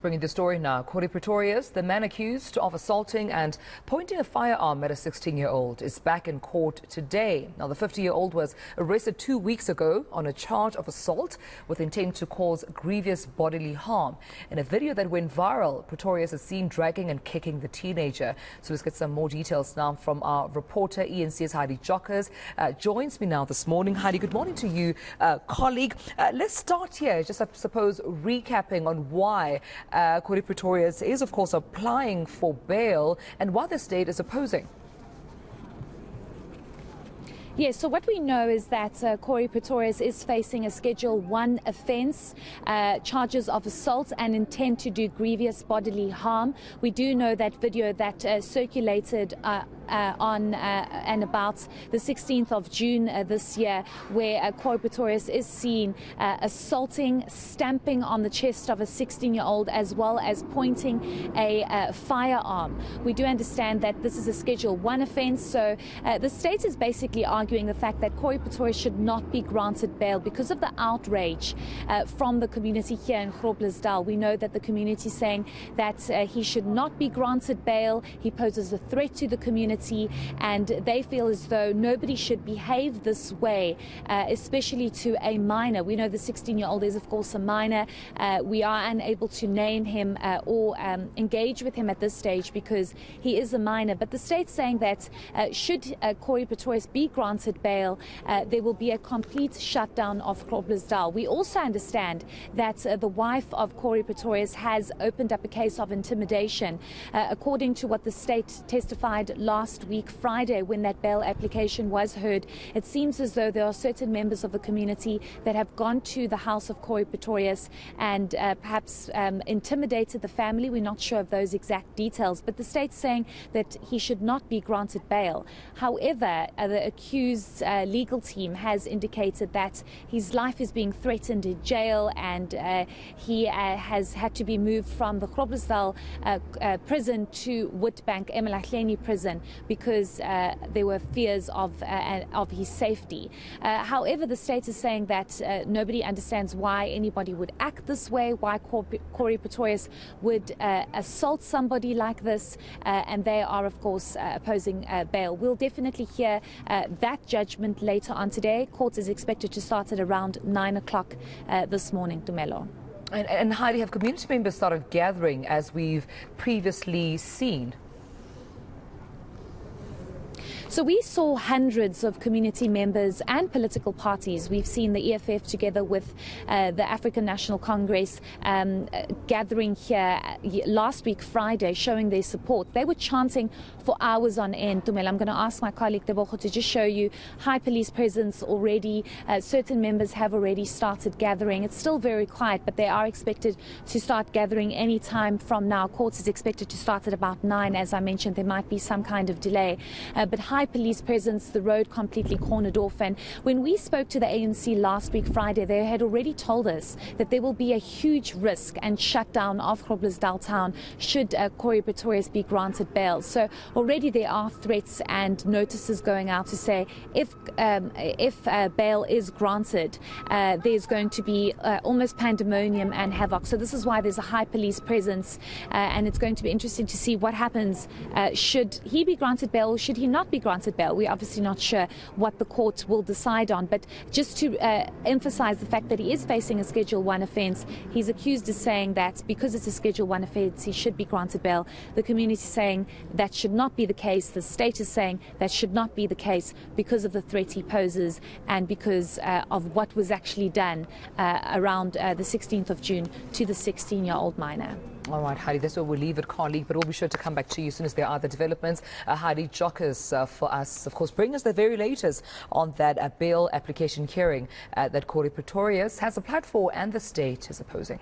Bringing the story now, Pretorius, the man accused of assaulting and pointing a firearm at a 16-year-old, is back in court today. Now, the 50-year-old was arrested 2 weeks ago on a charge of assault with intent to cause grievous bodily harm. In a video that went viral, Pretorius is seen dragging and kicking the teenager. So let's get some more details now from our reporter, eNCA's Heidi Jockers. Joins me now this morning. Heidi, good morning to you, colleague. Let's start here, just I suppose recapping on why Pretorius is, of course, applying for bail and why the state is opposing. Yes, so what we know is that Pretorius is facing a Schedule 1 offence, charges of assault and intent to do grievous bodily harm. We do know that video that circulated on and about the 16th of June this year, where Pretorius is seen assaulting, stamping on the chest of a 16-year-old, as well as pointing a firearm. We do understand that this is a Schedule 1 offence, so the state is basically arguing the fact that Pretorius should not be granted bail because of the outrage from the community here in Groblersdal. We know that the community is saying that he should not be granted bail. He poses a threat to the community, and they feel as though nobody should behave this way, especially to a minor. We know the 16-year-old is, of course, a minor. We are unable to name him or engage with him at this stage because he is a minor. But the state's saying that should Pretorius be granted bail, there will be a complete shutdown of Groblersdal. We also understand that the wife of Pretorius has opened up a case of intimidation. According to what the state testified last week, Friday, when that bail application was heard, it seems as though there are certain members of the community that have gone to the house of Pretorius and perhaps intimidated the family. We're not sure of those exact details, but the state's saying that he should not be granted bail. However, the accused's legal team has indicated that his life is being threatened in jail, and he has had to be moved from the Groblersdal prison to Witbank Emalahleni prison because there were fears of his safety. However, the state is saying that nobody understands why anybody would act this way, why Pretorius would assault somebody like this, and they are, of course, opposing bail. We'll definitely hear that judgment later on today. Court is expected to start at around 9 o'clock this morning. Tumelo. And Heidi, have community members started gathering as we've previously seen? So we saw hundreds of community members and political parties. We've seen the EFF together with the African National Congress gathering here last week, Friday, showing their support. They were chanting for hours on end. Tumela, I'm going to ask my colleague Debogo to just show you high police presence already. Certain members have already started gathering. It's still very quiet, but they are expected to start gathering any time from now. Court is expected to start at about 9. As I mentioned, there might be some kind of delay. But high police presence, the road completely cornered off. And when we spoke to the ANC last week, Friday, they had already told us that there will be a huge risk and shutdown of Groblersdal town should Pretorius be granted bail. So already there are threats and notices going out to say if bail is granted, there's going to be almost pandemonium and havoc. So this is why there's a high police presence, and it's going to be interesting to see what happens. Should he be granted bail or should he not be granted bail? We're obviously not sure what the court will decide on, but just to emphasize the fact that he is facing a Schedule 1 offence, he's accused of saying that because it's a Schedule 1 offence, he should be granted bail. The community is saying that should not be the case. The state is saying that should not be the case because of the threat he poses and because of what was actually done around the 16th of June to the 16-year-old minor. All right, Heidi, that's where we'll leave it, colleague, but we'll be sure to come back to you as soon as there are other developments. Heidi Jockers for us, of course, bring us the very latest on that bail application hearing that Pretorius has applied for and the state is opposing.